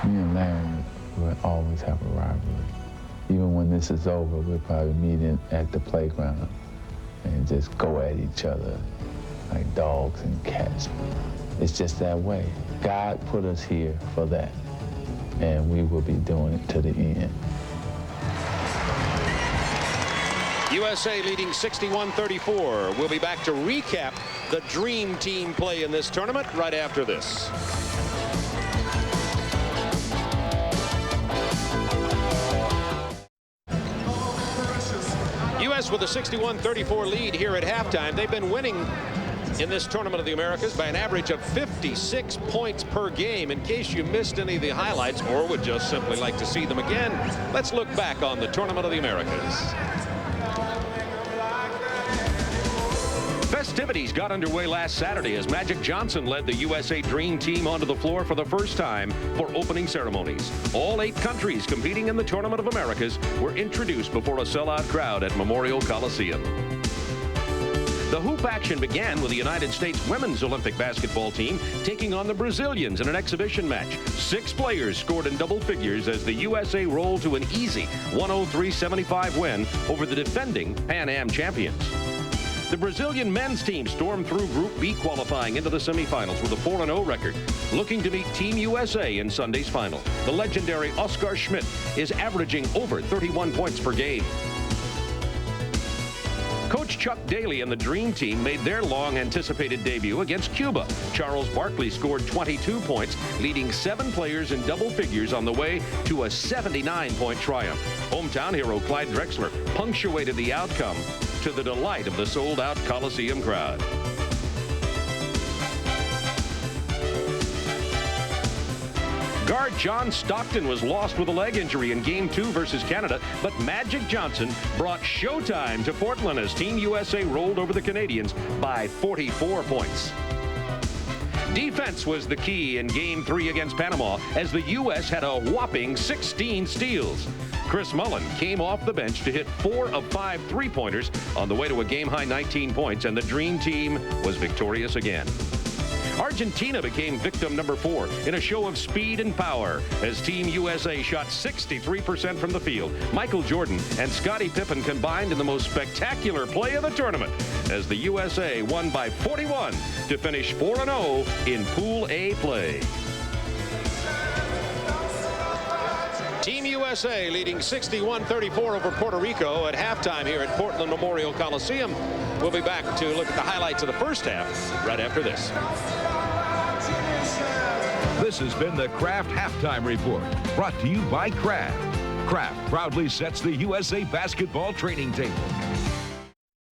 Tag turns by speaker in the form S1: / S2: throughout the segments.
S1: Me and Larry will always have a rivalry. Even when this is over, we'll probably meet at the playground and just go at each other like dogs and cats. It's just that way. God put us here for that, and we will be doing it to the end.
S2: USA leading 61-34. We'll be back to recap the Dream Team play in this tournament right after this. U.S. with a 61-34 lead here at halftime. They've been winning in this Tournament of the Americas by an average of 56 points per game. In case you missed any of the highlights or would just simply like to see them again, let's look back on the Tournament of the Americas. Festivities got underway last Saturday as Magic Johnson led the USA Dream Team onto the floor for the first time for opening ceremonies. All 8 countries competing in the Tournament of Americas were introduced before a sellout crowd at Memorial Coliseum. The hoop action began with the United States women's Olympic basketball team taking on the Brazilians in an exhibition match. 6 players scored in double figures as the USA rolled to an easy 103-75 win over the defending Pan Am champions. The Brazilian men's team stormed through Group B, qualifying into the semifinals with a 4-0 record, looking to meet Team USA in Sunday's final. The legendary Oscar Schmidt is averaging over 31 points per game. Coach Chuck Daly and the Dream Team made their long-anticipated debut against Cuba. Charles Barkley scored 22 points, leading 7 players in double figures on the way to a 79-point triumph. Hometown hero Clyde Drexler punctuated the outcome to the delight of the sold-out Coliseum crowd. Guard John Stockton was lost with a leg injury in Game 2 versus Canada, but Magic Johnson brought showtime to Portland as Team USA rolled over the Canadians by 44 points. Defense was the key in Game 3 against Panama as the U.S. had a whopping 16 steals. Chris Mullin came off the bench to hit 4 of 5 three-pointers on the way to a game-high 19 points, and the Dream Team was victorious again. Argentina became victim number 4 in a show of speed and power as Team USA shot 63% from the field. Michael Jordan and Scottie Pippen combined in the most spectacular play of the tournament as the USA won by 41 to finish 4-0 in Pool A play. Team USA leading 61-34 over Puerto Rico at halftime here at Portland Memorial Coliseum. We'll be back to look at the highlights of the first half right after this.
S3: This has been the Kraft Halftime Report, brought to you by Kraft. Kraft proudly sets the USA basketball training table.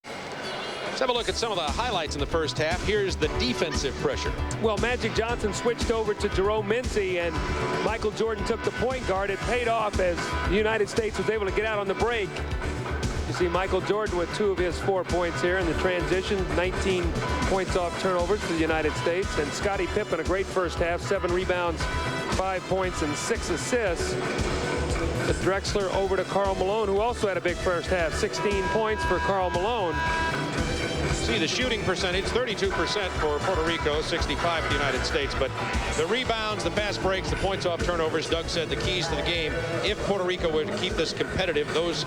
S2: Let's have a look at some of the highlights in the first half. Here's the defensive pressure.
S4: Well, Magic Johnson switched over to Jerome Mincy, and Michael Jordan took the point guard. It paid off as the United States was able to get out on the break. You see Michael Jordan with 2 of his 4 points here in the transition, 19 points off turnovers for the United States. And Scottie Pippen, a great first half, 7 rebounds, 5 points, and 6 assists. With Drexler over to Karl Malone, who also had a big first half, 16 points for Karl Malone.
S2: See the shooting percentage, 32% for Puerto Rico, 65 for the United States. But the rebounds, the fast breaks, the points off turnovers, Doug said the keys to the game. If Puerto Rico were to keep this competitive, those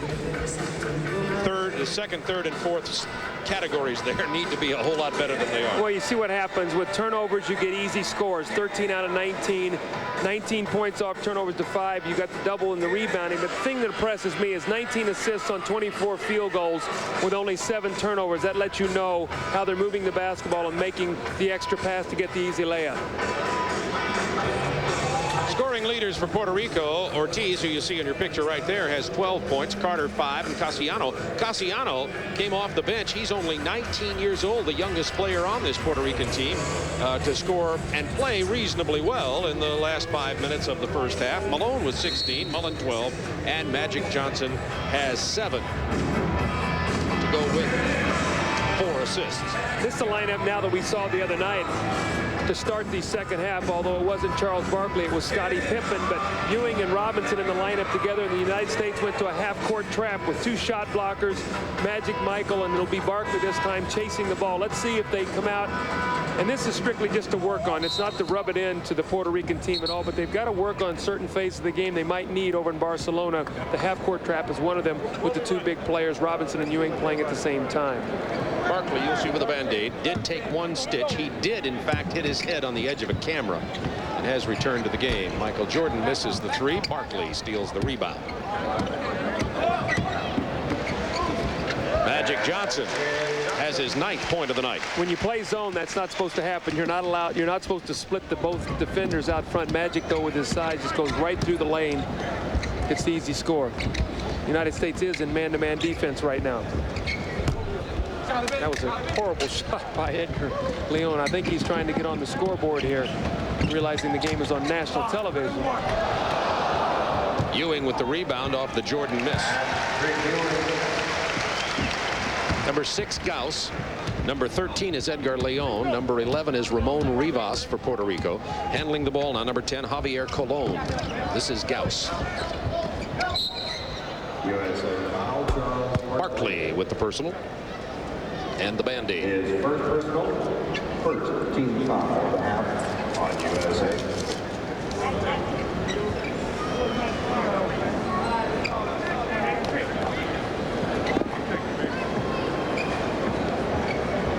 S2: the second, third, and fourth categories there need to be a whole lot better than they are.
S4: Well, you see what happens with turnovers. You get easy scores, 13 out of 19, 19 points off turnovers to 5. You got the double in the rebounding. But the thing that impresses me is 19 assists on 24 field goals with only 7 turnovers. That lets you know how they're moving the basketball and making the extra pass to get the easy layup.
S2: Scoring leaders for Puerto Rico, Ortiz, who you see in your picture right there, has 12 points, Carter 5, and Casiano came off the bench. He's only 19 years old, the youngest player on this Puerto Rican team to score and play reasonably well in the last 5 minutes of the first half. Malone was 16, Mullen 12, and Magic Johnson has 7 to go with 4 assists.
S4: This is the lineup now that we saw the other night. to start the second half, although it wasn't Charles Barkley, it was Scottie Pippen. But Ewing and Robinson in the lineup together, and the United States went to a half-court trap with 2 shot blockers, Magic, Michael, and it'll be Barkley this time chasing the ball. Let's see if they come out. And this is strictly just to work on. It's not to rub it in to the Puerto Rican team at all, but they've got to work on certain phases of the game they might need over in Barcelona. The half-court trap is one of them, with the 2 big players, Robinson and Ewing, playing at the same time.
S2: Barkley, you'll see with a Band-Aid, did take 1 stitch. He did, in fact, hit his head on the edge of a camera and has returned to the game. Michael Jordan misses the 3. Barkley steals the rebound. Magic Johnson has his 9th point of the night.
S4: When you play zone, that's not supposed to happen. You're not allowed. You're not supposed to split both defenders out front. Magic, though, with his size, just goes right through the lane. It's the easy score. United States is in man-to-man defense right now. That was a horrible shot by Edgar Leon. I think he's trying to get on the scoreboard here, realizing the game is on national television.
S2: Ewing with the rebound off the Jordan miss. Number 6, Gauss. Number 13 is Edgar Leon. Number 11 is Ramon Rivas for Puerto Rico. Handling the ball now, number 10, Javier Colon. This is Gauss. Barkley with the personal. And the Band-Aid.
S5: First personal, first team foul on USA.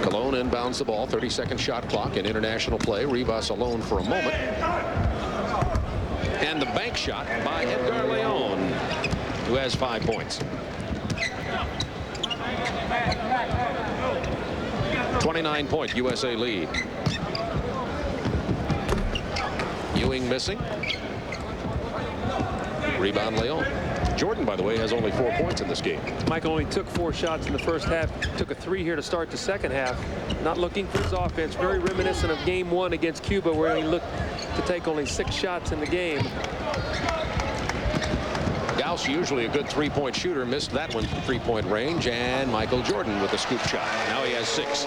S2: Colon inbounds the ball, 30-second shot clock in international play. Rivas alone for a moment. And the bank shot by Edgar Leon, who has 5 points. 29-point USA lead. Ewing missing. Rebound Leon. Jordan, by the way, has only 4 points in this game.
S4: Michael only took 4 shots in the first half. Took a 3 here to start the second half. Not looking for his offense. Very reminiscent of game 1 against Cuba, where he looked to take only 6 shots in the game.
S2: Gauss, usually a good 3-point shooter, missed that one from 3-point range, and Michael Jordan with a scoop shot. Now he has 6.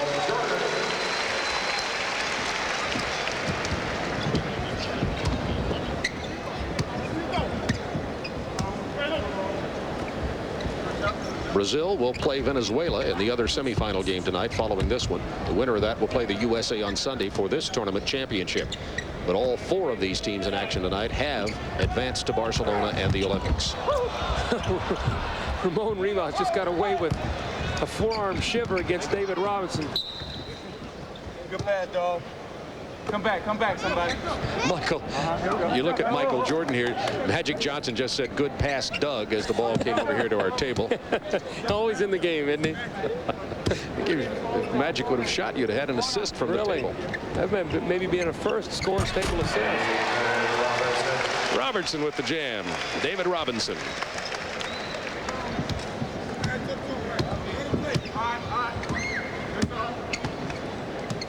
S2: Brazil will play Venezuela in the other semifinal game tonight following this one. The winner of that will play the USA on Sunday for this tournament championship. But all 4 of these teams in action tonight have advanced to Barcelona and the Olympics.
S4: Ramon Rivas just got away with a forearm shiver against David Robinson.
S6: Good pass, dog. Come back, somebody.
S2: Michael, you look at Michael Jordan here. Magic Johnson just said, "Good pass, Doug," as the ball came over here to our table.
S4: Always in the game, isn't he?
S2: If Magic would have shot, you'd have had an assist from the table.
S4: That meant maybe being a first score stable assist.
S2: Robertson with the jam. David Robinson.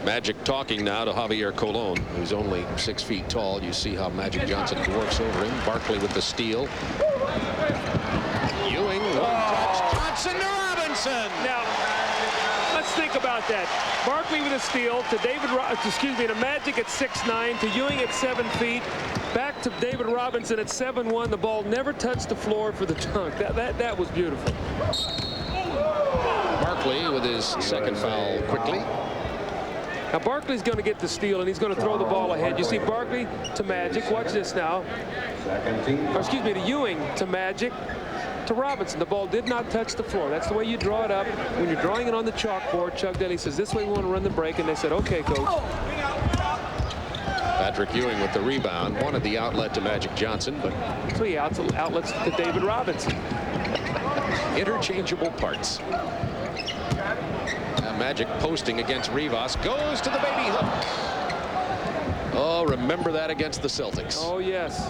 S2: Magic talking now to Javier Colon, who's only 6 feet tall. You see how Magic Johnson dwarfs over him. Barkley with the steal. Ewing, one touch. Johnson to Robinson.
S4: Now, let's think about that. Barkley with a steal to to Magic at 6'9", to Ewing at 7 feet, back to David Robinson at 7'1". The ball never touched the floor for the dunk. That was beautiful.
S2: Barkley with his second foul quickly.
S4: Now Barkley's going to get the steal, and he's going to throw the ball ahead. You see Barkley to Magic. Watch this now. Or excuse me, to Ewing, to Magic, to Robinson. The ball did not touch the floor. That's the way you draw it up. When you're drawing it on the chalkboard, Chuck Daly says, this way we want to run the break. And they said, okay, coach.
S2: Patrick Ewing with the rebound. Wanted the outlet to Magic Johnson, but
S4: 3 outlets to David Robinson.
S2: Interchangeable parts. Magic posting against Rivas, goes to the baby hook. Oh, remember that against the Celtics.
S4: Oh, yes.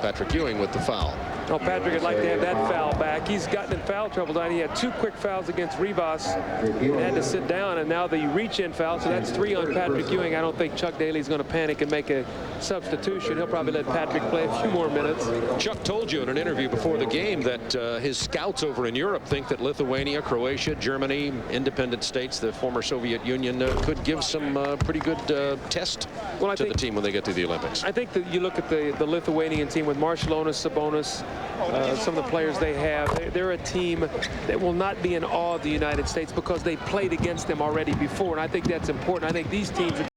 S2: Patrick Ewing with the foul.
S4: Well, Patrick would like to have that foul back. He's gotten in foul trouble tonight. He had 2 quick fouls against Rivas and had to sit down, and now the reach-in foul, so that's 3 on Patrick Ewing. I don't think Chuck Daly's going to panic and make a substitution. He'll probably let Patrick play a few more minutes.
S2: Chuck told you in an interview before the game that his scouts over in Europe think that Lithuania, Croatia, Germany, independent states, the former Soviet Union, could give some pretty good test to the team when they get to the Olympics.
S4: I think that you look at the Lithuanian team with Marciulionis, Sabonis, some of the players they have. They're a team that will not be in awe of the United States because they played against them already before, and I think that's important. I think these teams